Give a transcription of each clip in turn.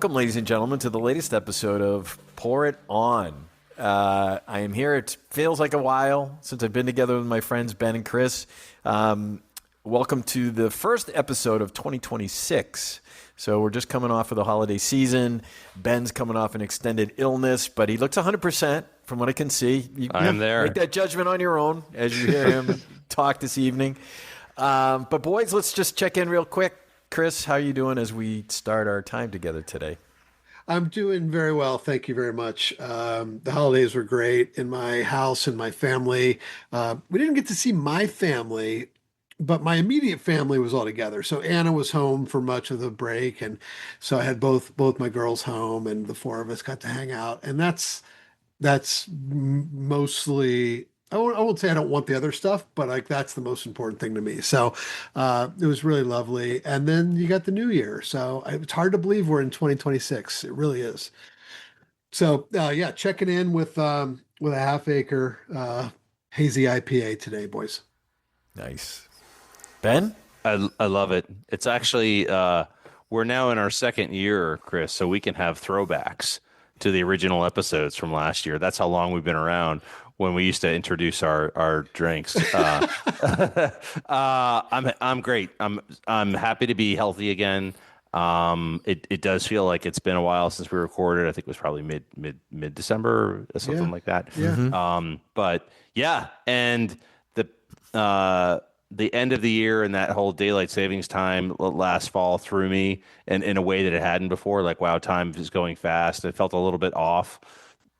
Welcome, ladies and gentlemen, to the latest episode of Pour It On. I am here. It feels like a while since I've been together with my friends Ben and Chris. Welcome to the first episode of 2026. So we're just coming off of the holiday season. Ben's coming off an extended illness, but he looks 100% from what I can see. I am there. Make that judgment on your own as you hear him talk this evening. But boys, let's just check in real quick. Chris, how are you doing as we start our time together today? I'm doing very well. Thank you very much. The holidays were great in my house and my family. We didn't get to see my family, but my immediate family was all together. So Anna was home for much of the break. And so I had both my girls home and the four of us got to hang out. And that's mostly, I won't say I don't want the other stuff, but like that's the most important thing to me. So it was really lovely. And then you got the new year. So it's hard to believe we're in 2026. It really is. So yeah, checking in with a half acre hazy IPA today, boys. Nice. Ben? I love it. It's actually, we're now in our second year, Chris, so we can have throwbacks to the original episodes from last year. That's how long we've been around when we used to introduce our drinks. I'm great. I'm happy to be healthy again. It does feel like it's been a while since we recorded. I think it was probably mid December or something like that. Yeah. But yeah, and the end of the year and that whole daylight savings time last fall threw me in a way that it hadn't before. Like, wow, time is going fast. It felt a little bit off,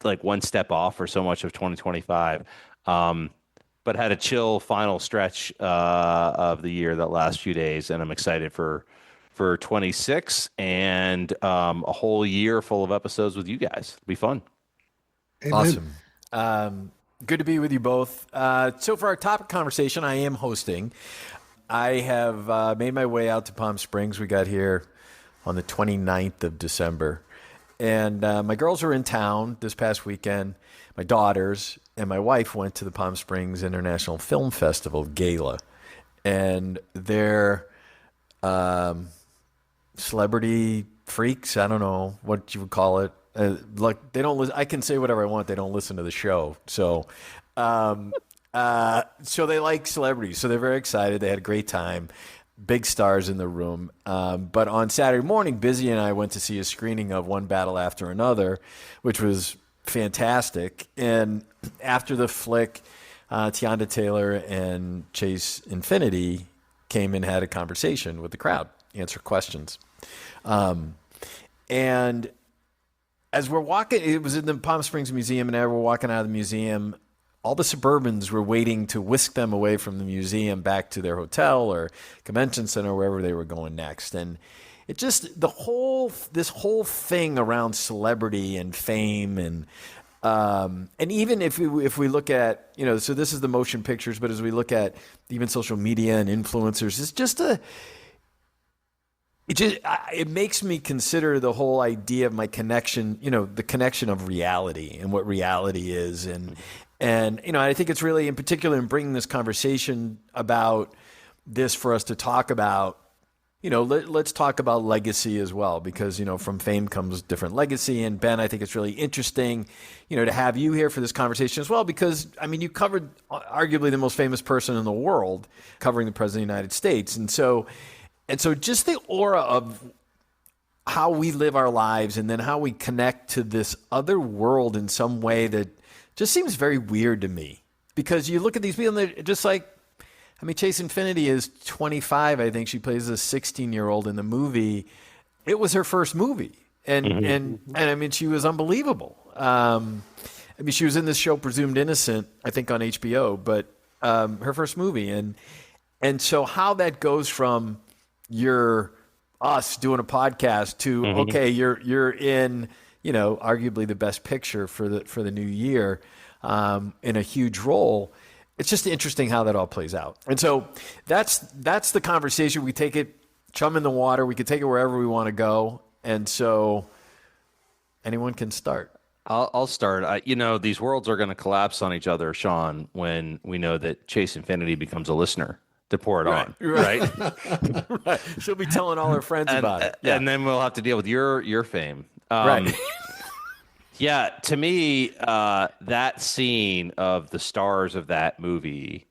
like one step off for so much of 2025. But had a chill final stretch of the year that last few days, and I'm excited for 26 and a whole year full of episodes with you guys. It'll be fun. Amen. Awesome. Good to be with you both. So for our topic conversation, I am hosting. I have made my way out to Palm Springs. We got here on the 29th of December. And my girls were in town this past weekend. My daughters and my wife went to the Palm Springs International Film Festival Gala. And they're celebrity freaks. I don't know what you would call it. Like they don't listen. I can say whatever I want. They don't listen to the show. So they like celebrities. So they're very excited. They had a great time. Big stars in the room. But on Saturday morning, Busy and I went to see a screening of One Battle After Another, which was fantastic. And after the flick, Tiana Taylor and Chase Infinity came and had a conversation with the crowd, answer questions. And as we're walking, it was in the Palm Springs Museum, and as we're walking out of the museum, all the Suburbans were waiting to whisk them away from the museum back to their hotel or convention center, wherever they were going next. And it just, this whole thing around celebrity and fame and even if we look at, so this is the motion pictures, but as we look at even social media and influencers, it's just it makes me consider the whole idea of my connection, the connection of reality and what reality is. And I think it's really in particular in bringing this conversation about this for us to talk about, let's talk about legacy as well, because, from fame comes different legacy. And Ben, I think it's really interesting, to have you here for this conversation as well, because, you covered arguably the most famous person in the world covering the President of the United States. And so just the aura of how we live our lives and then how we connect to this other world in some way that just seems very weird to me. Because you look at these people and they're just like, Chase Infinity is 25. I think she plays a 16-year-old in the movie. It was her first movie. And she was unbelievable. She was in this show Presumed Innocent, I think on HBO, but her first movie. And so how that goes from us doing a podcast to okay, you're in arguably the best picture for the new year in a huge role. It's just interesting how that all plays out. And so that's the conversation. We take it, chum in the water. We can take it wherever we want to go. And so anyone can start. I'll start. These worlds are going to collapse on each other, Shaun, when we know that Chase Infinity becomes a listener to pour it Right, on, right. right? Right. She'll be telling all her friends about it. Yeah. And then we'll have to deal with your fame. Right. Yeah, to me, that scene of the stars of that movie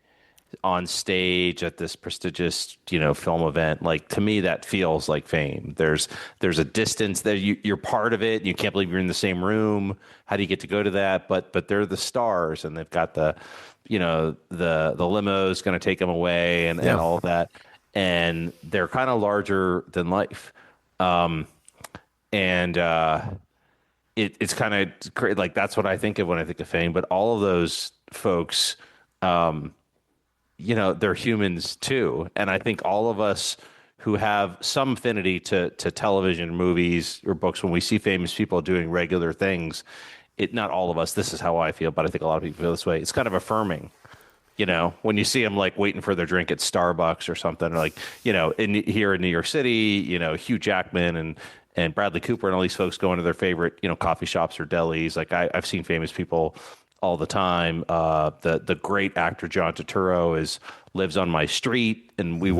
on stage at this prestigious, film event, like to me, that feels like fame. There's a distance there. You're part of it. You can't believe you're in the same room. How do you get to go to that? But they're the stars, and they've got the limos going to take them away, and Yeah. all of that, and they're kind of larger than life. And it's kind of great. Like that's what I think of when I think of fame. But all of those folks, they're humans too. And I think all of us who have some affinity to television, movies, or books, when we see famous people doing regular things, not all of us, this is how I feel, but I think a lot of people feel this way. It's kind of affirming. When you see them like waiting for their drink at Starbucks or something, or like, here in New York City, Hugh Jackman and Bradley Cooper and all these folks going to their favorite, coffee shops or delis. Like I've seen famous people all the time. The great actor John Turturro lives on my street, and we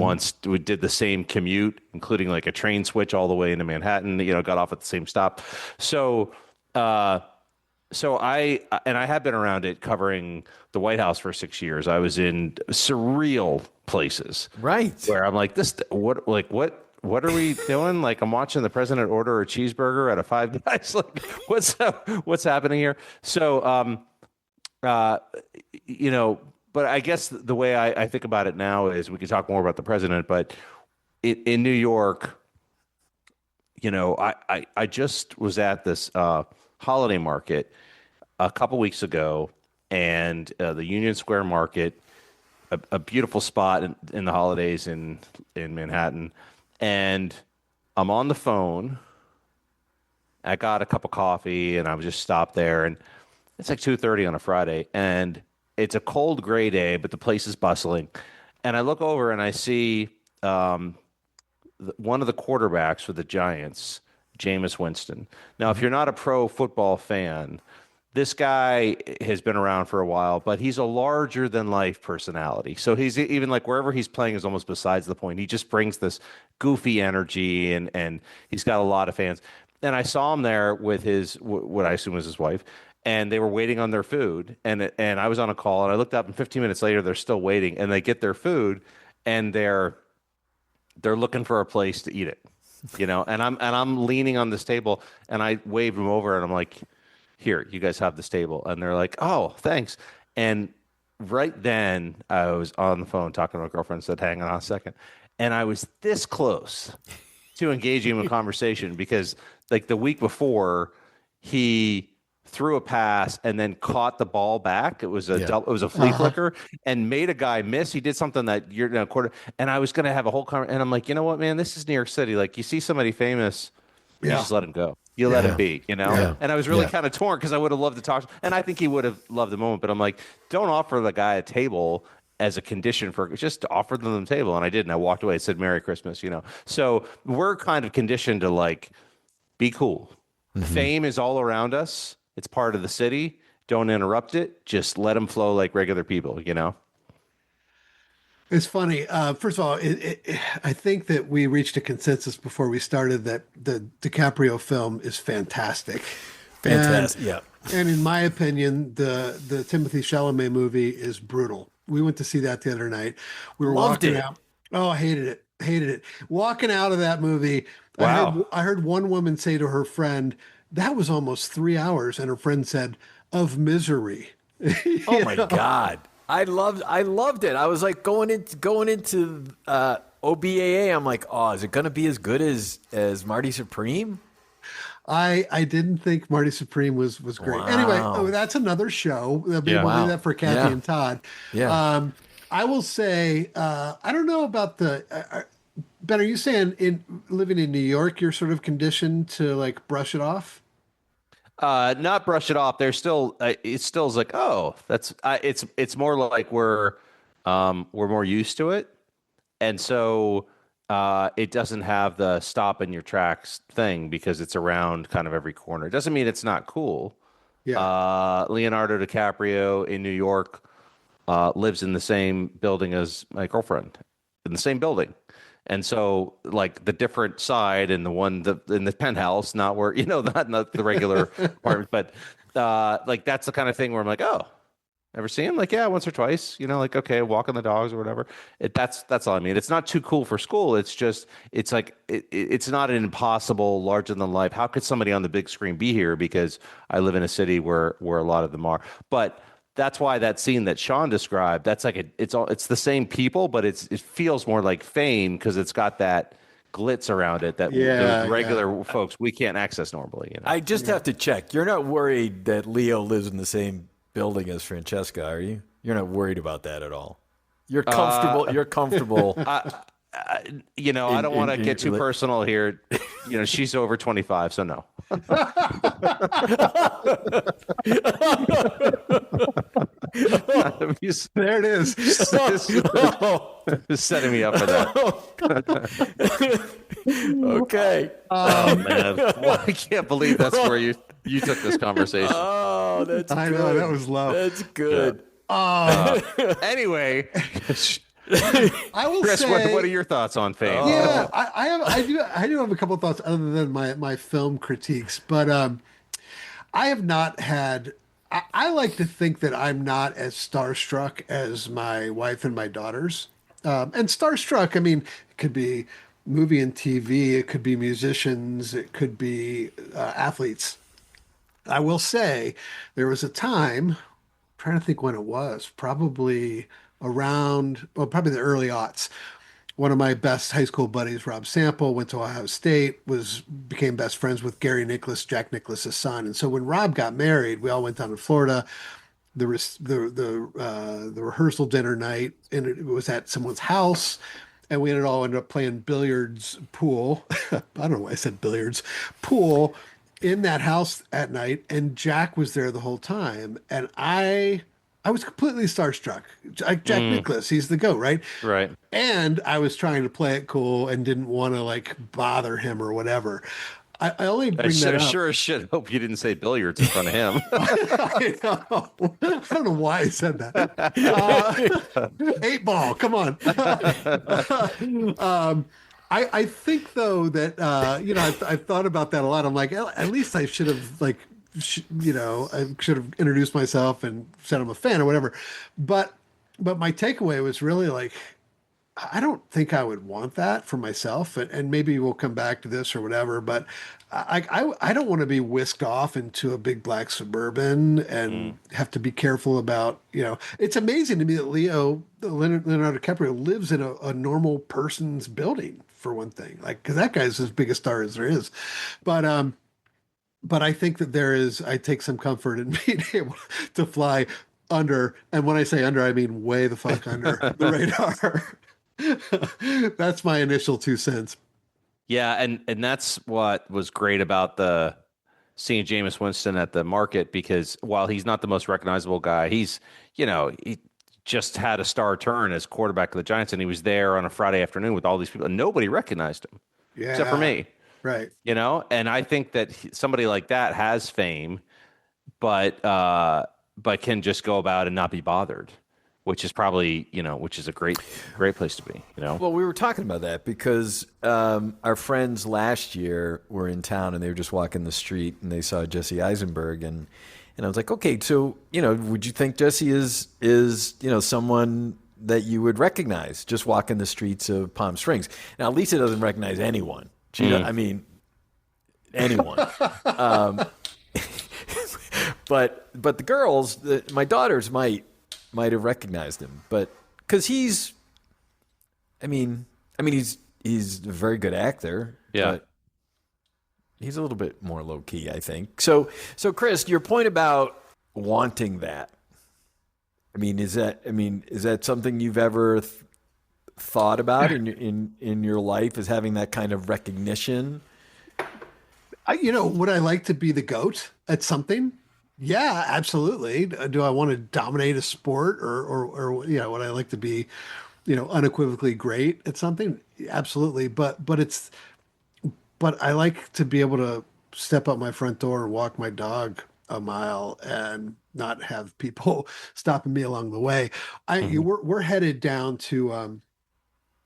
did the same commute, including like a train switch all the way into Manhattan. Got off at the same stop. So I have been around it covering the White House for 6 years. I was in surreal places, Right. where I'm like, what are we doing? Like, I'm watching the president order a cheeseburger at a Five Guys. Like, what's happening here? So, but I guess the way I think about it now is, we could talk more about the president, but in New York, I just was at this holiday market a couple weeks ago, and the Union Square Market, a beautiful spot in the holidays in Manhattan, and I'm on the phone. I got a cup of coffee, and I was just stopped there, and it's like 2:30 on a Friday, and it's a cold gray day, but the place is bustling, and I look over and I see one of the quarterbacks for the Giants, Jameis Winston. Now, if you're not a pro football fan, this guy has been around for a while, but he's a larger than life personality. So he's even like, wherever he's playing is almost besides the point. He just brings this goofy energy, and he's got a lot of fans. And I saw him there with what I assume was his wife, and they were waiting on their food. And I was on a call, and I looked up, and 15 minutes later, they're still waiting, and they get their food, and they're looking for a place to eat it, and I'm leaning on this table, and I waved them over, and I'm like, here, you guys have this table. And they're like, oh, thanks. And right then I was on the phone talking to my girlfriend, said, hang on a second. And I was this close to engaging in a conversation, because like the week before, he threw a pass and then caught the ball back. It was it was a flea flicker, and made a guy miss. He did something that quarter. And I was going to have a whole conversation. And I'm like, you know what, man, this is New York City. Like, you see somebody famous, you just let him go. You let him be, Yeah. And I was really kind of torn, because I would have loved to talk. And I think he would have loved the moment. But I'm like, don't offer the guy a table as a condition for, just to offer them the table. And I did. And I walked away. It said, Merry Christmas, So we're kind of conditioned to like, be cool. Fame is all around us. It's part of the city. Don't interrupt it. Just let them flow like regular people, It's funny. First of all, I think that we reached a consensus before we started that the DiCaprio film is fantastic. Fantastic. Yeah. And in my opinion, the Timothy Chalamet movie is brutal. We went to see that the other night. We were Loved walking it. out. Oh, I hated it. Hated it. Walking out of that movie, Wow. I heard one woman say to her friend, that was almost 3 hours. And her friend said, of misery. Oh my God. I loved it. I was like going into OBAA. I'm like, oh, is it going to be as good as Marty Supreme? I didn't think Marty Supreme was great. Wow. Anyway, that's another show. We'll do that for Kathy and Todd. Yeah. I will say, I don't know about Ben, are you saying living in New York, you're sort of conditioned to like brush it off? Not brush it off. There's still, it still is like, oh, that's, it's more like we're more used to it. And so, it doesn't have the stop in your tracks thing, because it's around kind of every corner. It doesn't mean it's not cool. Yeah. Leonardo DiCaprio in New York, lives in the same building as my girlfriend. in the same building. And so like the different side and the one in the penthouse, not where, not the regular apartment, but like that's the kind of thing where I'm like, oh, ever see him? Like, yeah, once or twice, like, okay, walking the dogs or whatever. That's all I mean. It's not too cool for school. It's just, it's like, it's not an impossible, larger than life. How could somebody on the big screen be here? Because I live in a city where a lot of them are. But that's why that scene that Shaun described, that's like, it's the same people, but it feels more like fame because it's got that glitz around it that Yeah, the yeah. regular folks we can't access normally. I just have to check. You're not worried that Leo lives in the same building as Francesca, are you? You're not worried about that at all. You're comfortable. You're comfortable. I don't want to get too personal here. She's over 25, so no. There it is. Just setting me up for that. Okay. Oh man, well, I can't believe that's where you took this conversation. Oh, that's I good. know, that was low. That's good. Anyway, I will Chris, say, what are your thoughts on fame? yeah, I do have a couple of thoughts other than my film critiques, but I have not had. I like to think that I'm not as starstruck as my wife and my daughters. And starstruck, I mean, it could be movie and TV, it could be musicians, it could be athletes. I will say there was a time, I'm trying to think when it was, probably probably the early aughts. One of my best high school buddies, Rob Sample, went to Ohio State, became best friends with Gary Nicholas, Jack Nicholas's son. And so when Rob got married, we all went down to Florida. The rehearsal dinner night, and it was at someone's house, and we ended up playing billiards pool. I don't know why I said billiards pool in that house at night, and Jack was there the whole time, and I was completely starstruck. Like Jack Nicholas, he's the GOAT, right? Right. And I was trying to play it cool and didn't want to like bother him or whatever. I only bring that up. Sure as shit hope you didn't say billiards in front of him. I know. I don't know why I said that. Eight ball, come on. I think though that I've thought about that a lot. I'm like, at least I should have like I should have introduced myself and said I'm a fan or whatever. But my takeaway was really like, I don't think I would want that for myself. And maybe we'll come back to this or whatever. But I don't want to be whisked off into a big black Suburban and have to be careful about, it's amazing to me that Leonardo DiCaprio lives in a normal person's building for one thing, like, because that guy's as big a star as there is. But I think that I take some comfort in being able to fly under, and when I say under, I mean way the fuck under the radar. That's my initial 2 cents. Yeah, and that's what was great about the seeing Jameis Winston at the market, because while he's not the most recognizable guy, he just had a star turn as quarterback of the Giants, and he was there on a Friday afternoon with all these people, and nobody recognized him except for me. Right. And I think that somebody like that has fame, but can just go about and not be bothered, which is probably, which is a great place to be, Well, we were talking about that because our friends last year were in town and they were just walking the street and they saw Jesse Eisenberg and I was like, okay, so, would you think Jesse is someone that you would recognize just walking the streets of Palm Springs? Now, Lisa doesn't recognize anyone. I mean, anyone. But the girls, my daughters might have recognized him, but because he's a very good actor. Yeah. But he's a little bit more low key, I think. So Chris, your point about wanting that. Is that something you've ever thought about in your life, as having that kind of recognition? Would I like to be the GOAT at something? Yeah, absolutely. Do I want to dominate a sport or would I like to be, unequivocally great at something? Absolutely. But I like to be able to step out my front door and walk my dog a mile and not have people stopping me along the way. We're headed down to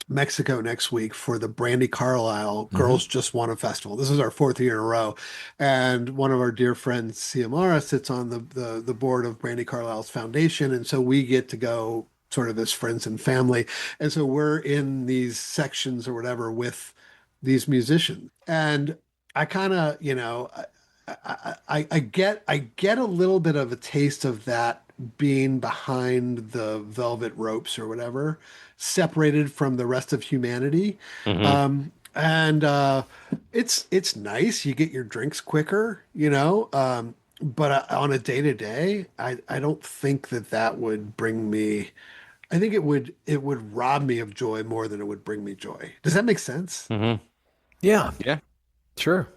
Mexico next week for the Brandy Carlisle Hmm. Girls Just Won a Festival. This is our fourth year in a row. And one of our dear friends, Ciamara, sits on the board of Brandy Carlisle's foundation. And so we get to go sort of as friends and family. And so we're in these sections or whatever with these musicians. And I kind of, I get a little bit of a taste of that being behind the velvet ropes or whatever, separated from the rest of humanity. Hmm. And it's nice. You get your drinks quicker, but on a day to day, I don't think that would bring me. I think it would rob me of joy more than it would bring me joy. Does that make sense? Hmm. Yeah, Yeah. sure.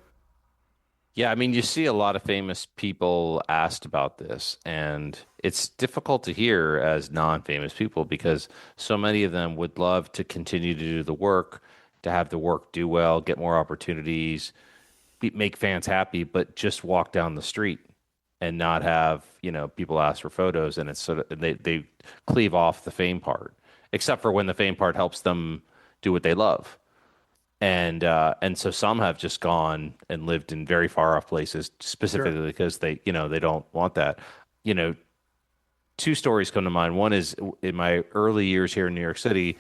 Yeah, I mean, you see a lot of famous people asked about this, and it's difficult to hear as non-famous people because so many of them would love to continue to do the work, to have the work do well, get more opportunities, make fans happy, but just walk down the street and not have, people ask for photos, and it's sort of they cleave off the fame part, except for when the fame part helps them do what they love. And so some have just gone and lived in very far off places Sure. specifically because they don't want that. You know, two stories come to mind. One is in my early years here in New York City,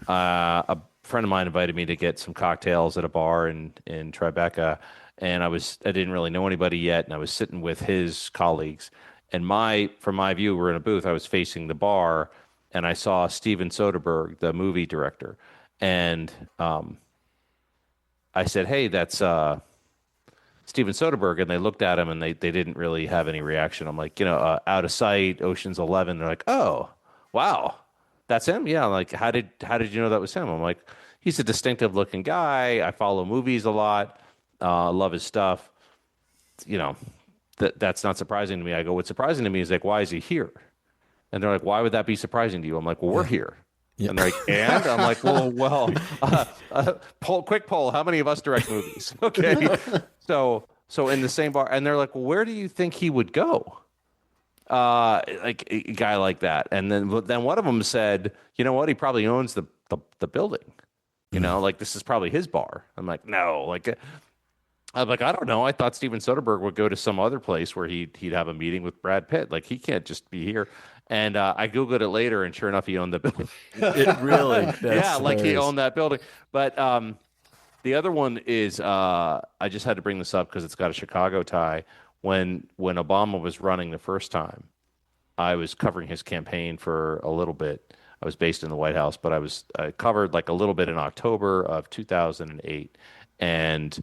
a friend of mine invited me to get some cocktails at a bar in Tribeca, and I didn't really know anybody yet, and I was sitting with his colleagues, and from my view, we're in a booth. I was facing the bar, and I saw Steven Soderbergh, the movie director, and I said, "Hey, that's Steven Soderbergh," and they looked at him and they didn't really have any reaction. I'm like, Out of Sight, Ocean's 11. They're like, "Oh, wow, that's him." Yeah, I'm like, how did you know that was him? I'm like, he's a distinctive looking guy. I follow movies a lot. Love his stuff. You know, that's not surprising to me. I go, what's surprising to me is like, why is he here? And they're like, why would that be surprising to you? I'm like, well, we're Yeah. here. Yeah. And they're like, and I'm like, quick poll. How many of us direct movies? Okay. So in the same bar, and they're like, well, where do you think he would go? Like a guy like that. And then one of them said, you know what? He probably owns the building. Mm. Like this is probably his bar. I'm like, no, I'm like, I don't know. I thought Steven Soderbergh would go to some other place where he'd have a meeting with Brad Pitt. Like he can't just be here. And I Googled it later, and sure enough, he owned the building. It really, Yeah, that's like he hilarious. owned that building. But the other one is I just had to bring this up because it's got a Chicago tie. When Obama was running the first time, I was covering his campaign for a little bit. I was based in the White House, but I covered like a little bit in October of 2008. And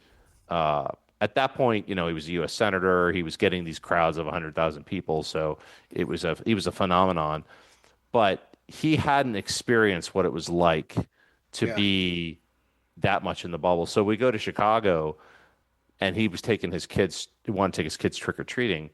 uh, at that point, he was a U.S. senator. He was getting these crowds of 100,000 people, so he was a phenomenon. But he hadn't experienced what it was like to Yeah. be that much in the bubble. So we go to Chicago, and he wanted to take his kids trick or treating,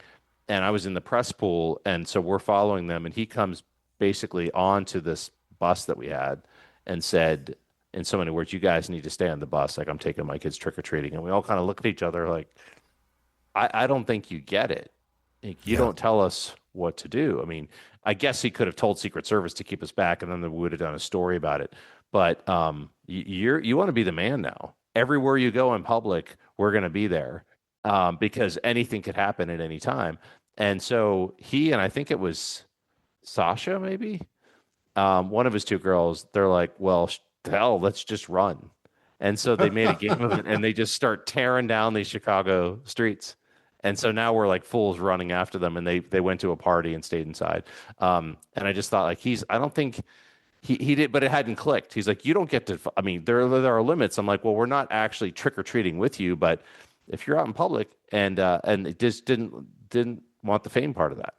and I was in the press pool, and so we're following them, and he comes basically onto this bus that we had and said, in so many words, "You guys need to stay on the bus. Like I'm taking my kids trick or treating," and we all kind of looked at each other like, I don't think you get it. Like, you Yeah. don't tell us what to do. I mean, I guess he could have told Secret Service to keep us back, and then we would have done a story about it. But you want to be the man now. Everywhere you go in public, we're going to be there because anything could happen at any time. And so he and I think it was Sasha, maybe one of his two girls. They're like, "Well, hell, let's just run." And so they made a game of it, and they just start tearing down these Chicago streets. And so now we're like fools running after them, and they went to a party and stayed inside. And I just thought like I don't think he did, but it hadn't clicked. He's like, you don't get to. I mean, there are limits. I'm like, well, we're not actually trick or treating with you, but if you're out in public and it just didn't want the fame part of that.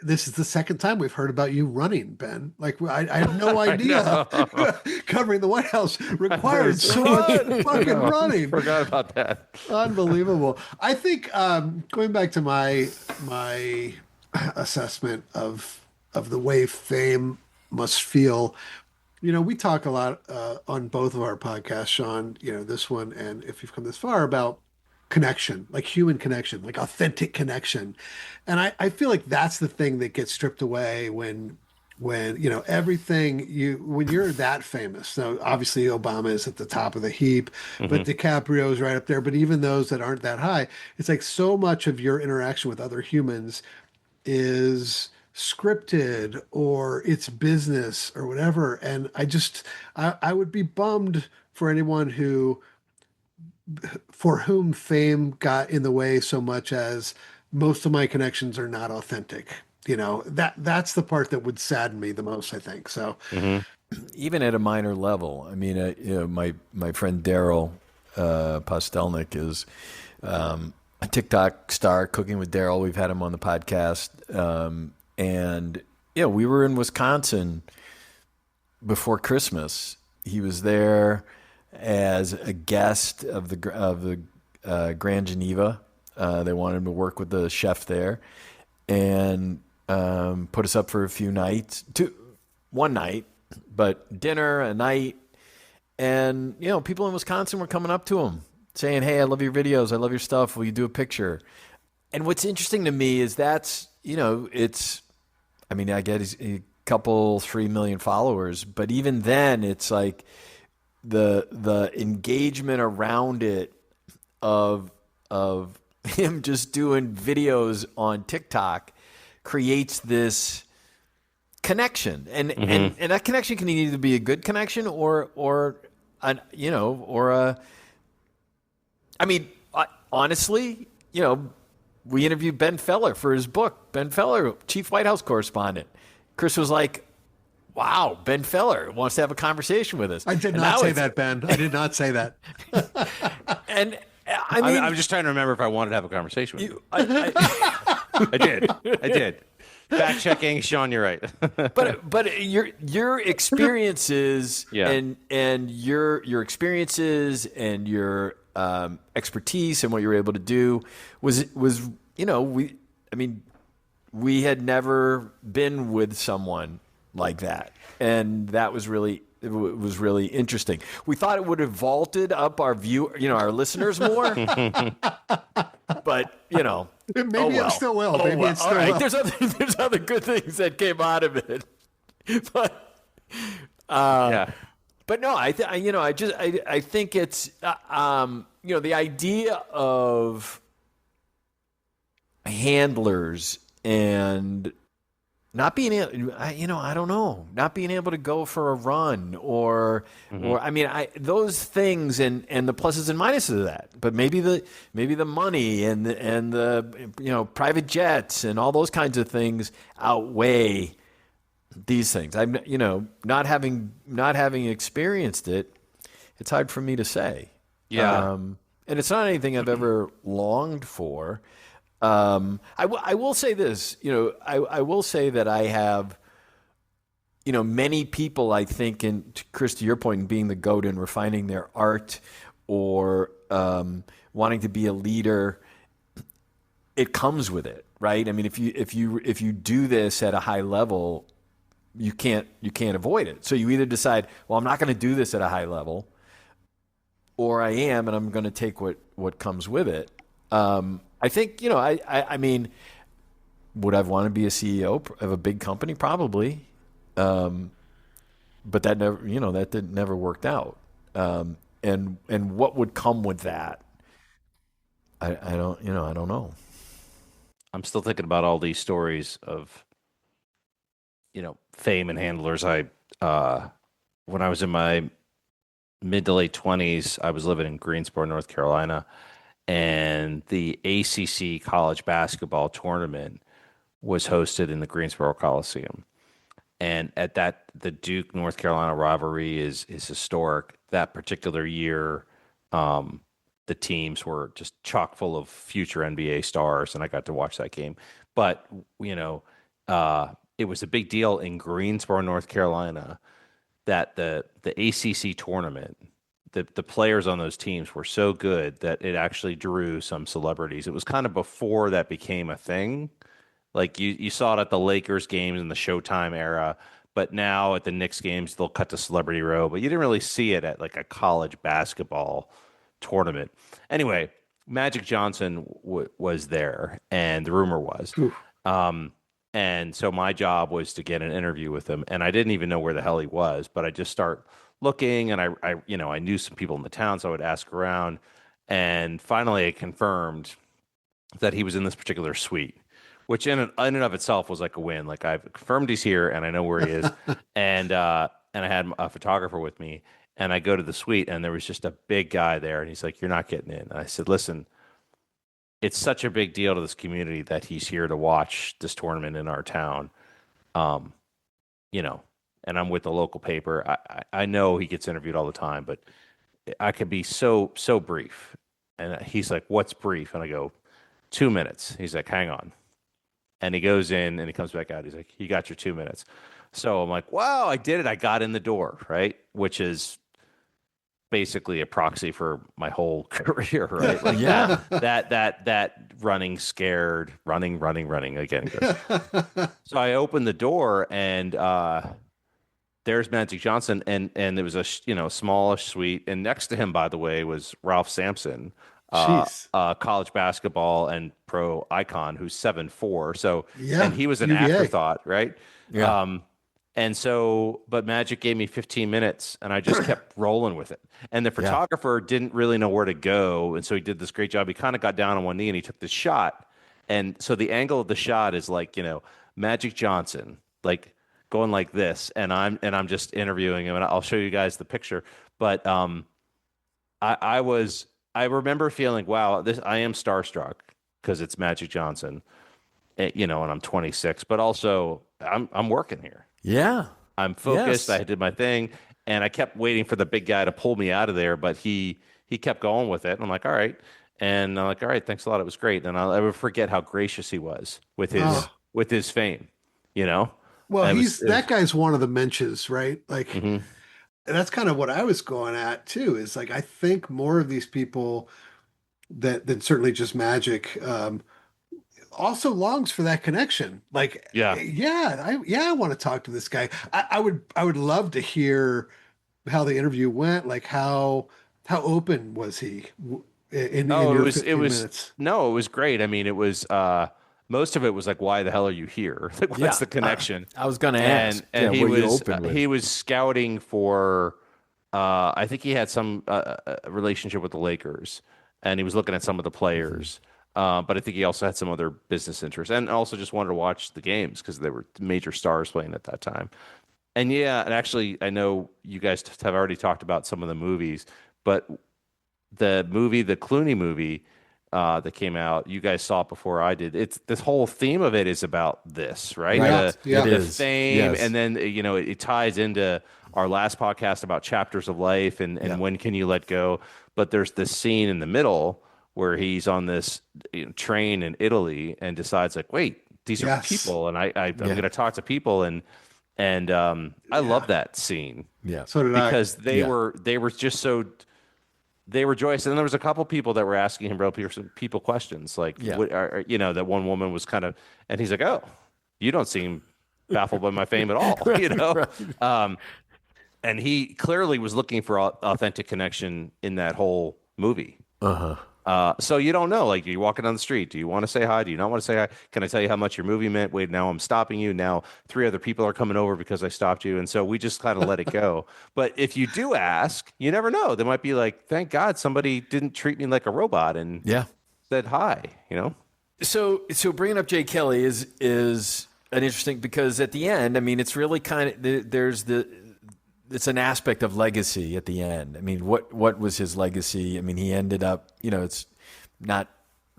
This is the second time we've heard about you running, Ben. Like I have no I idea. know. Covering the White House requires There's so much what? fucking running. Forgot about that. Unbelievable. I think going back to my assessment of the way fame must feel. We talk a lot on both of our podcasts, Shaun, this one and If You've Come This Far, about connection, like human connection, like authentic connection. And I feel like that's the thing that gets stripped away when, you know, everything when you're that famous. Now, obviously Obama is at the top of the heap, but Hmm. DiCaprio is right up there. But even those that aren't that high, it's like so much of your interaction with other humans is scripted or it's business or whatever. And I would be bummed for anyone for whom fame got in the way so much as most of my connections are not authentic. You know, that's the part that would sadden me the most, I think. So, Hmm. Even at a minor level. I mean, my friend Daryl Postelnik is a TikTok star, Cooking with Daryl. We've had him on the podcast, and we were in Wisconsin before Christmas. He was there as a guest of the Grand Geneva. They wanted him to work with the chef there, and put us up for a few nights. One night, but dinner, a night, and people in Wisconsin were coming up to him saying, "Hey, I love your videos. I love your stuff. Will you do a picture?" And what's interesting to me is it's. I mean, I get a couple 3 million followers, but even then, it's like the engagement around it of him just doing videos on TikTok creates this connection, and that connection can either be a good connection or an or a. I mean, honestly, we interviewed Ben Feller for his book. Ben Feller, chief White House correspondent. Chris was like, "Wow, Ben Feller wants to have a conversation with us." I did And not now say it's- that, Ben. I did not say that. And I mean, I'm just trying to remember if I wanted to have a conversation with you. I I did. I did. Fact checking, Shaun, you're right. but your experiences Yeah. and your experiences and your expertise and what you were able to do was we had never been with someone like that, and that was really. It was really interesting. We thought it would have vaulted up our our listeners more, but Maybe oh it well. still will. Oh, Maybe well. it still All right. will. There's other good things that came out of it, but Yeah. but no, I think it's the idea of handlers and not being able, I don't know, not being able to go for a run or I mean, those things and the pluses and minuses of that. But maybe the money and the private jets and all those kinds of things outweigh these things. I'm not having experienced it. It's hard for me to say. Yeah. And it's not anything I've ever longed for. I will say this, I will say that I have, many people, I think, and Chris, to your point, in being the GOAT and refining their art or wanting to be a leader, it comes with it, right? I mean, if you do this at a high level, you can't avoid it. So you either decide, well, I'm not going to do this at a high level, or I am, and I'm going to take what comes with it. I think, I mean, would I want to be a CEO of a big company? Probably. But that never worked out. And what would come with that? I don't know. I'm still thinking about all these stories of, fame and handlers. When I was in my mid to late 20s, I was living in Greensboro, North Carolina, and the ACC college basketball tournament was hosted in the Greensboro Coliseum. And at that, the Duke North Carolina rivalry is historic. That particular year, the teams were just chock full of future NBA stars, and I got to watch that game. But it was a big deal in Greensboro, North Carolina, that the ACC tournament, the players on those teams were so good that it actually drew some celebrities. It was kind of before that became a thing. Like you saw it at the Lakers games in the Showtime era, but now at the Knicks games they'll cut to Celebrity Row. But you didn't really see it at like a college basketball tournament. Anyway, Magic Johnson was there, and the rumor was Ooh. And so my job was to get an interview with him, and I didn't even know where the hell he was, but I just start looking, and I knew some people in the town, so I would ask around, and finally I confirmed that he was in this particular suite, which in and of itself was like a win. Like I've confirmed he's here, and I know where he is, and I had a photographer with me, and I go to the suite, and there was just a big guy there, and he's like, "You're not getting in." And I said, "Listen, it's such a big deal to this community that he's here to watch this tournament in our town. Um, you know, and I'm with the local paper. I know he gets interviewed all the time, but I could be so brief." And he's like, "What's brief?" And I go, "2 minutes." He's like, "Hang on." And he goes in and he comes back out. He's like, "You got your 2 minutes." So I'm like, "Wow, I did it. I got in the door," right? Which is basically a proxy for my whole career, right? Like Yeah. that running scared, running again. Goes. So I opened the door and there's Magic Johnson, and there was a smallish suite, and next to him, by the way, was Ralph Sampson, Jeez. college basketball and pro icon, who's 7'4". So, and Yeah, he was an UVA. afterthought, right? Yeah. Um, and so, but Magic gave me 15 minutes, and I just kept rolling with it. And the Yeah. photographer didn't really know where to go, and so he did this great job. He kind of got down on one knee and he took this shot, and so the angle of the shot is like Magic Johnson, like going like this, and I'm just interviewing him, and I'll show you guys the picture. But I remember feeling, wow, this I am starstruck because it's Magic Johnson, and I'm 26, but also I'm working here. Yeah. I'm focused. Yes. I did my thing, and I kept waiting for the big guy to pull me out of there, but he kept going with it, and I'm like, all right, and I'm like, all right, thanks a lot, it was great. And I'll never forget how gracious he was with his Oh, fame, you know. well, It was he's it that was. guy's one of the Menches, right? Like Mhm. that's kind of what I was going at too. Is like I think more of these people that than certainly just Magic also longs for that connection. Like, Yeah. yeah, I want to talk to this guy. I would love to hear how the interview went. Like how open was he in Oh, it your was it 15 was minutes? no, it was great. I mean, it was most of it was like, why the hell are you here? Like, what's Yeah. the connection? I was going to And ask. Yeah. he What you was open with? he was scouting for I think he had some relationship with the Lakers, and he was looking at some of the Mhm. players. But I think he also had some other business interests, and also just wanted to watch the games because there were major stars playing at that time. And yeah, and actually, I know you guys have already talked about some of the movies, but the Clooney movie that came out, you guys saw it before I did. It's this whole theme of it is about this, right? Right. Yeah, The It yeah, the is. fame, and Yes. then it ties into our last podcast about chapters of life and Yeah. when can you let go. But there's this scene in the middle where he's on this train in Italy and decides like, wait, these are yes, people, and I'm going Yeah. to talk to people, and I love yeah. that scene Yeah. So did I. because Yeah. they were just so they were joyous. And then there was a couple people that were asking him real people questions, like Yeah. what that one woman was kind of, and he's like, "Oh, you don't seem baffled by my fame at all," Right. Right. Um, and he clearly was looking for authentic connection in that whole movie. Uh-huh. So you don't know, like you're walking down the street. Do you want to say hi? Do you not want to say hi? Can I tell you how much your movie meant? Wait, now I'm stopping you. Now three other people are coming over because I stopped you. And so we just kind of let it go. But if you do ask, you never know. They might be like, thank God somebody didn't treat me like a robot and Yeah. said hi, you know? So bringing up Jay Kelly is an interesting because at the end, I mean, it's really kind of there's it's an aspect of legacy at the end. I mean, what was his legacy? I mean, he ended up, it's not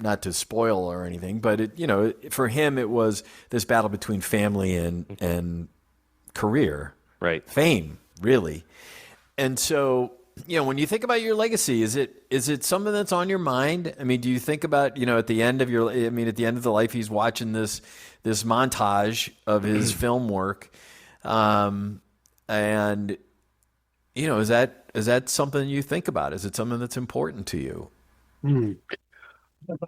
not to spoil or anything, but for him it was this battle between family and career, Right. fame, really. And so, when you think about your legacy, is it something that's on your mind? I mean, do you think about, at the end of at the end of the life, he's watching this montage of his film work, and is that something you think about? Is it something that's important to you? Hmm.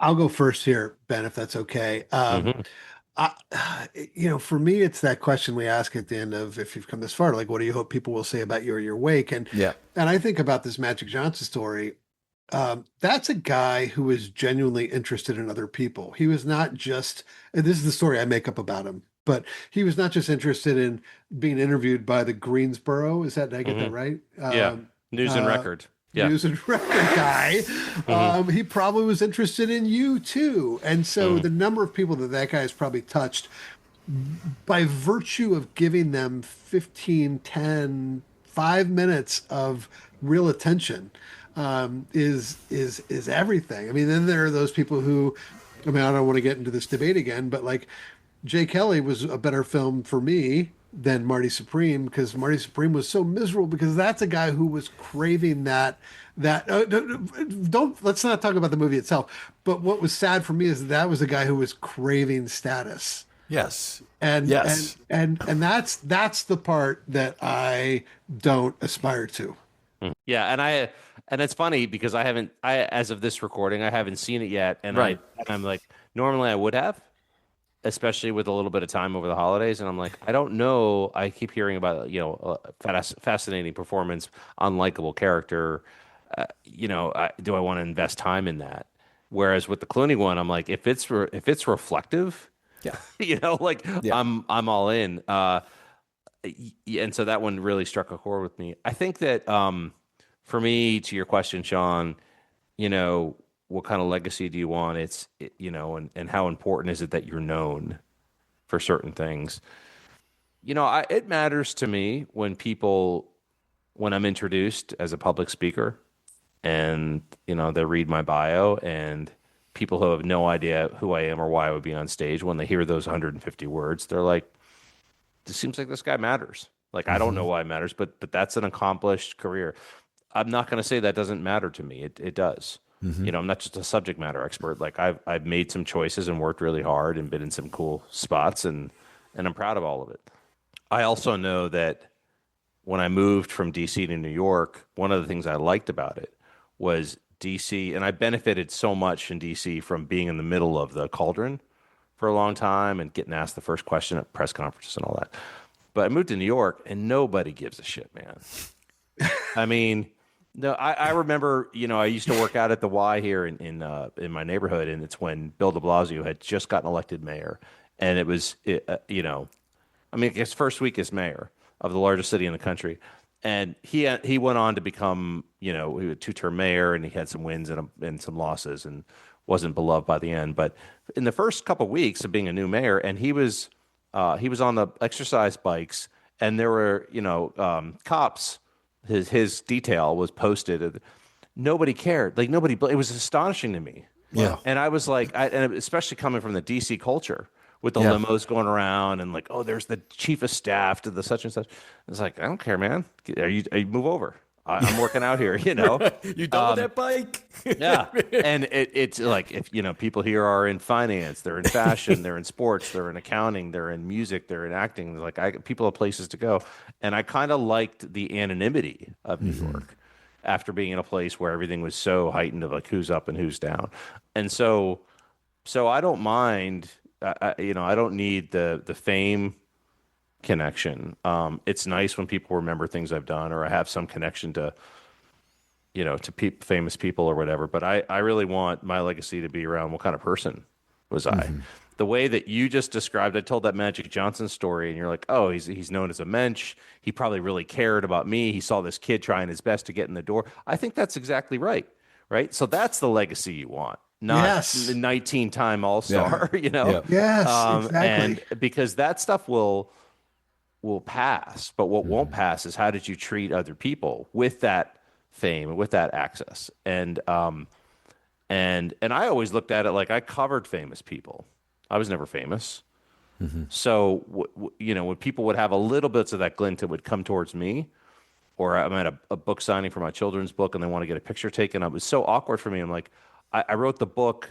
I'll go first here, Ben, if that's okay. Hmm. I, for me, it's that question we ask at the end of if you've come this far, like, what do you hope people will say about you or your wake? And Yeah. and I think about this Magic Johnson story. That's a guy who was genuinely interested in other people. He was not just, and this is the story I make up about him. but he was not just interested in being interviewed by the Greensboro. Did I get that Hmm. right? Yeah. News and record. Yeah. News and record guy. Hmm. He probably was interested in you too. And so Hmm. the number of people that guy has probably touched by virtue of giving them 15, 10, 5 minutes of real attention is everything. I mean, then there are those people who, I mean, I don't want to get into this debate again, but like Jay Kelly was a better film for me than Marty Supreme because Marty Supreme was so miserable because that's a guy who was craving that don't let's not talk about the movie itself, but what was sad for me is that was a guy who was craving status. Yes. And Yes. that's the part that I don't aspire to. Yeah, and it's funny because I as of this recording I haven't seen it yet, and Right. I'm like normally I would have, especially with a little bit of time over the holidays, and I'm like I don't know. I keep hearing about fascinating performance, unlikable character. Do I want to invest time in that? Whereas with the Clooney one, I'm like if it's reflective, Yeah. like Yeah. I'm all in. And so that one really struck a chord with me. I think that for me, to your question, Sean, what kind of legacy do you want? And how important is it that you're known for certain things? It matters to me when I'm introduced as a public speaker and, they read my bio and people who have no idea who I am or why I would be on stage, when they hear those 150 words, they're like, it seems like this guy matters. Like, I don't know why it matters, but that's an accomplished career. I'm not going to say that doesn't matter to me. It does. I'm not just a subject matter expert. Like I've made some choices and worked really hard and been in some cool spots, and I'm proud of all of it. I also know that when I moved from DC to New York, one of the things I liked about it was DC, and I benefited so much in DC from being in the middle of the cauldron for a long time and getting asked the first question at press conferences and all that. But I moved to New York and nobody gives a shit, man. I mean, no, I remember, I used to work out at the Y here in my neighborhood, and it's when Bill de Blasio had just gotten elected mayor. And it was, I mean, his first week as mayor of the largest city in the country. And he went on to become, he was a two-term mayor, and he had some wins and some losses, and wasn't beloved by the end. But in the first couple of weeks of being a new mayor, and he was on the exercise bikes, and there were cops. His detail was posted. Nobody cared. Like nobody. It was astonishing to me. Yeah. And I was like, and especially coming from the DC culture with the Yeah. limos going around and like, oh, there's the chief of staff to the such and such. It's like, I don't care, man. Are you move over? I'm working out here, You done with that bike? Yeah. And it's like, if, people here are in finance, they're in fashion, they're in sports, they're in accounting, they're in music, they're in acting. Like people have places to go. And I kind of liked the anonymity of New York after being in a place where everything was so heightened of like who's up and who's down. And so I don't mind, I don't need the fame connection. It's nice when people remember things I've done, or I have some connection to, famous people or whatever. But I really want my legacy to be around what kind of person was I. The way that you just described, I told that Magic Johnson story, and you're like, oh, he's known as a mensch. He probably really cared about me. He saw this kid trying his best to get in the door. I think that's exactly right. Right. So that's the legacy you want, not Yes. the 19-time All-Star, Yeah. Yes, exactly. And because that stuff will pass, but what won't pass is how did you treat other people with that fame and with that access. And I always looked at it like I covered famous people. I was never famous. So when people would have a little bits of that glint, it would come towards me, or I'm at a book signing for my children's book and they want to get a picture taken. It was so awkward for me. I'm like, I wrote the book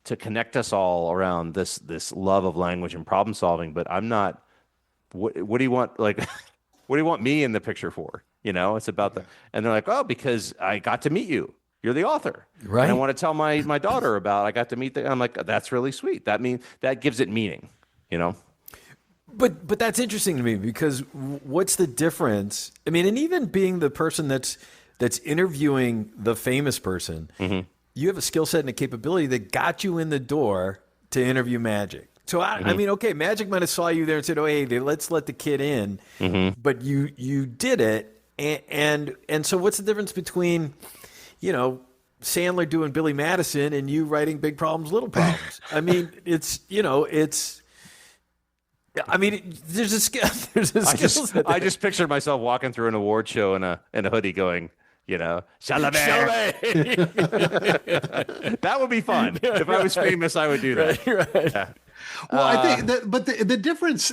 to connect us all around this love of language and problem solving, but I'm not. What do you want? Like, what do you want me in the picture for? It's about and they're like, oh, because I got to meet you. You're the author. Right. And I want to tell my daughter about, I got to meet I'm like, that's really sweet. That gives it meaning, But that's interesting to me because what's the difference? I mean, and even being the person that's interviewing the famous person, you have a skill set and a capability that got you in the door to interview Magic. So I Hmm. mean, okay, Magic might have saw you there and said, "Oh, hey, let's let the kid in," Hmm. but you did it, and so what's the difference between, you know, Sandler doing Billy Madison and you writing Big Problems, Little Problems? I mean, it's. I mean, there's a skill. There's a skill set I there. just pictured myself walking through an award show in a hoodie, going, Chalamet. That would be fun. If I was famous, I would do that. Right, right, Yeah. Well, I Uh, think that, but the difference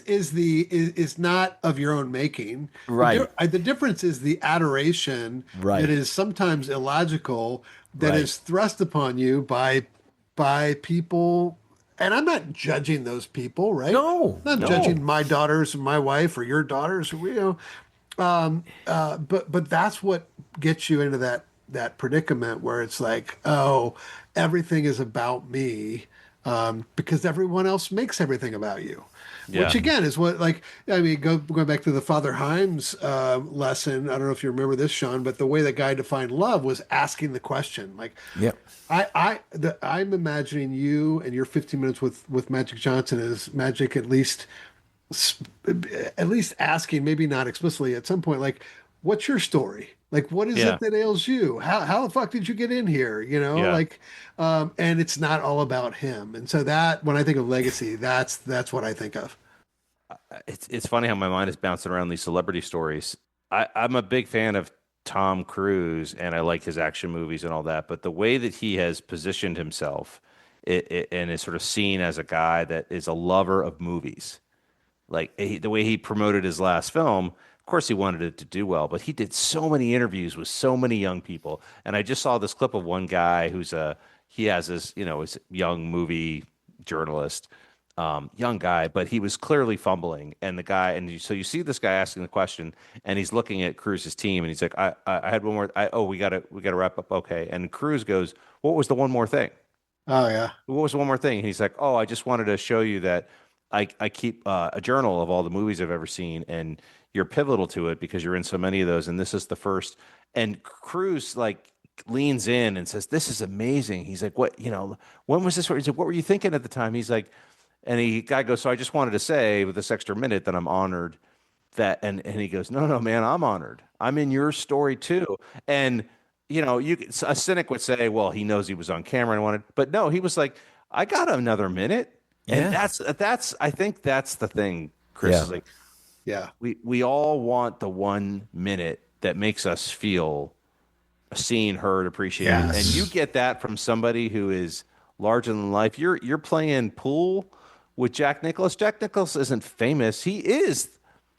is not of your own making. right, The difference is the adoration that right, is sometimes illogical, that right. is thrust upon you by people. And I'm not judging those people, right? No, I'm not no. judging my daughters and my wife or your daughters, but that's what gets you into that predicament where it's like, oh, everything is about me, because everyone else makes everything about you. Which yeah. again is what, like, I mean, going back to the Father Himes lesson. I don't know if you remember this, Sean, but the way that guy defined love was asking the question. Like, Yep. I'm imagining you and your 15 minutes with Magic Johnson as Magic at least asking, maybe not explicitly at some point, like, what's your story? Like, what is Yeah. it that ails you? How the fuck did you get in here? Yeah. And it's not all about him. And so that, when I think of legacy, that's what I think of. It's funny how my mind is bouncing around these celebrity stories. I'm a big fan of Tom Cruise, and I like his action movies and all that. But the way that he has positioned himself, and is sort of seen as a guy that is a lover of movies, like the way he promoted his last film. Of course, he wanted it to do well, but he did so many interviews with so many young people. And I just saw this clip of one guy he has this, his young movie journalist, young guy, but he was clearly fumbling. And the guy, so you see this guy asking the question, and he's looking at Cruz's team, and he's like, I had one more. We gotta wrap up. Okay. And Cruz goes, what was the one more thing? Oh yeah. What was one more thing? And he's like, oh, I just wanted to show you that I keep a journal of all the movies I've ever seen, and you're pivotal to it because you're in so many of those, and this is the first. And Cruz like leans in and says, "This is amazing." He's like, "What? When was this?" He's like, "What were you thinking at the time?" He's like, and he guy goes, "So I just wanted to say with this extra minute that I'm honored and he goes, no, no, man, I'm honored. I'm in your story too." And a cynic would say, well, he knows he was on camera and wanted, but no, he was like, I got another minute. And Yeah, I think that's the thing, Chris, yeah, is like Yeah. we all want the 1 minute that makes us feel seen, heard, appreciated. And you Yes. get that from somebody who is larger than life. You're playing pool with Jack Nicklaus. Jack Nicklaus isn't famous. He is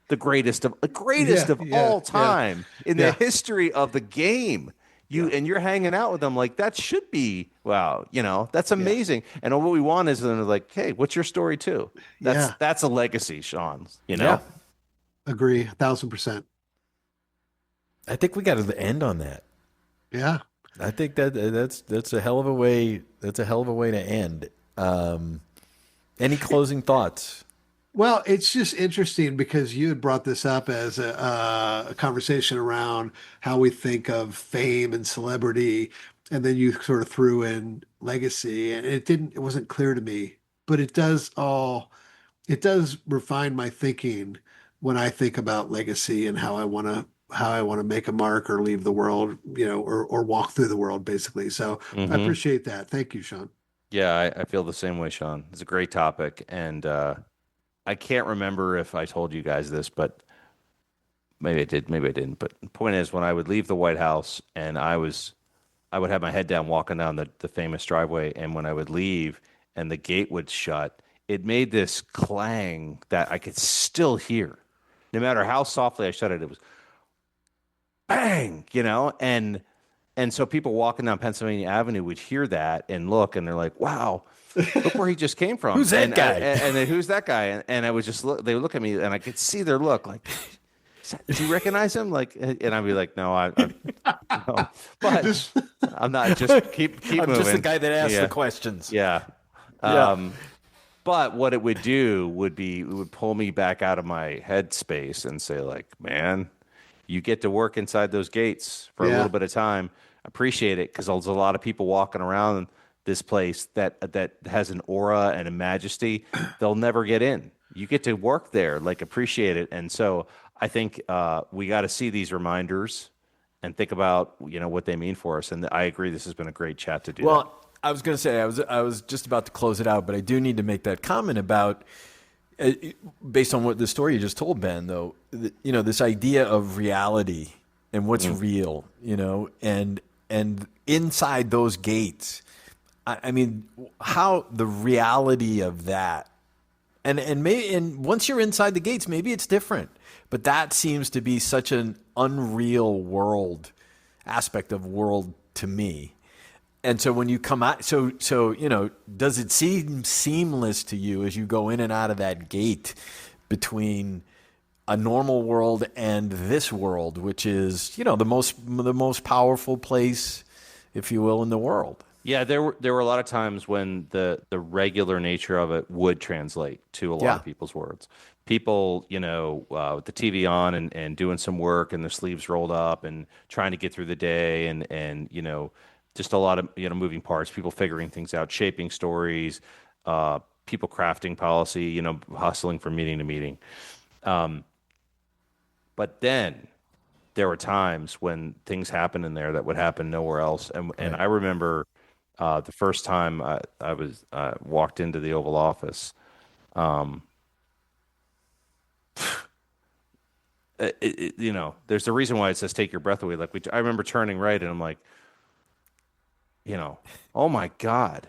the greatest Yeah. of Yeah. all Yeah. time in the Yeah. history of the game. Yeah. You're hanging out with them like that should be wow, that's Yeah. amazing. And what we want is them to like, hey, what's your story too? That's Yeah. that's a legacy, Sean. yeah. Agree. 1,000%. I think we got to end on that. Yeah. I think that's a hell of a way. That's a hell of a way to end. Any closing thoughts? Well, it's just interesting because you had brought this up as a conversation around how we think of fame and celebrity, and then you sort of threw in legacy, and it wasn't clear to me, but it does refine my thinking when I think about legacy and how I want to make a mark or leave the world, or walk through the world, basically. So I Hmm. appreciate that. Thank you, Sean. Yeah, I feel the same way, Sean. It's a great topic, and I can't remember if I told you guys this, but maybe I did, maybe I didn't. But the point is, when I would leave the White House, and I would have my head down walking down the famous driveway, and when I would leave, and the gate would shut, it made this clang that I could still hear, no matter how softly I shut it. It was bang, and so people walking down Pennsylvania Avenue would hear that and look, and they're like, "Wow, look where he just came from." Who's that guy? And then who's that guy? And I would just look. They would look at me, and I could see their look, like, "Do you recognize him?" Like, and I'd be like, "No, no." But Just I'm not. Just keep I'm moving. just the guy that asks Yeah, the questions. yeah. Yeah. But what it would do would be it would pull me back out of my headspace and say, like, man, you get to work inside those gates for a little yeah. bit of time. Appreciate it because there's a lot of people walking around this place that has an aura and a majesty, they'll never get in. You get to work there, like appreciate it. And so I think we got to see these reminders and think about what they mean for us. And I agree, this has been a great chat to do that. Well, I was going to say I was just about to close it out, but I do need to make that comment about based on what the story you just told, Ben. Though, this idea of reality and what's real, and inside those gates. I mean, how the reality of that, and once you're inside the gates, maybe it's different. But that seems to be such an unreal world aspect of world to me. And so when you come out, so does it seem seamless to you as you go in and out of that gate between a normal world and this world, which is the most powerful place, if you will, in the world? Yeah, there were a lot of times when the regular nature of it would translate to a lot of people's words. People, with the TV on and doing some work and their sleeves rolled up and trying to get through the day and just a lot of moving parts, people figuring things out, shaping stories, people crafting policy, hustling from meeting to meeting. But then there were times when things happened in there that would happen nowhere else. And I remember the first time I was walked into the Oval Office. There's a reason why it says "take your breath away." Like I remember turning right, and I'm like, oh my God,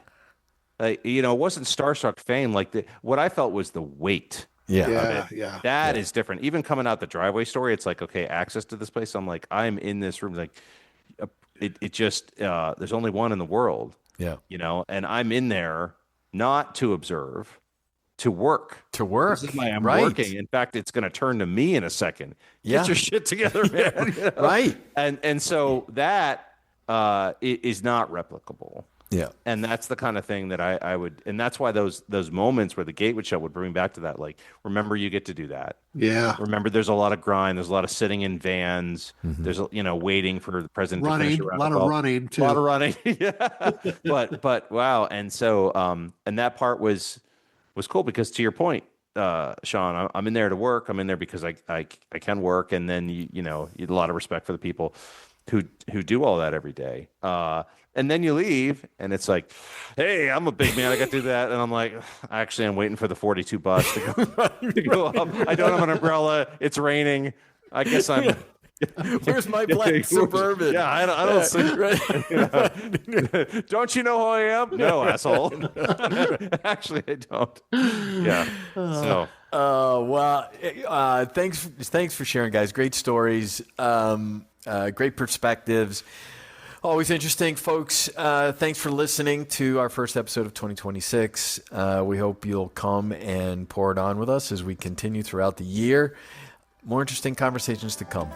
it wasn't starstruck fame. Like what I felt was the weight. Yeah. That is different. Even coming out the driveway story, it's like, okay, access to this place. I'm like, I'm in this room. Like, it just there's only one in the world. Yeah. And I'm in there not to observe, to work. This is why I'm working. In fact, it's going to turn to me in a second. Get your shit together, man. Right. And so that is not replicable. Yeah. And that's the kind of thing that I would, and that's why those moments where the gate would shut would bring me back to that. Like, remember, you get to do that. Yeah. Remember, there's a lot of grind. There's a lot of sitting in vans. There's, waiting for the president to finish around. A lot of running too. A lot of running. Yeah. But wow. And so, and that part was cool because to your point, Shaun, I'm in there to work. I'm in there because I can work. And then, you have a lot of respect for the people who do all that every day. And then you leave, and it's like, hey, I'm a big man. I got to do that. And I'm like, actually, I'm waiting for the 42 bus to go up. I don't have an umbrella. It's raining. I guess I'm. Where's my black Suburban? Yeah, I don't see. Don't you know who I am? No, asshole. Actually, I don't. Yeah. So. Well, thanks for sharing, guys. Great stories. Great perspectives. Always interesting, folks. Thanks for listening to our first episode of 2026. We hope you'll come and pour it on with us as we continue throughout the year. More interesting conversations to come.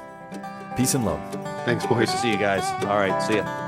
Peace and love. Thanks, boys. Nice to see you guys. All right. See ya.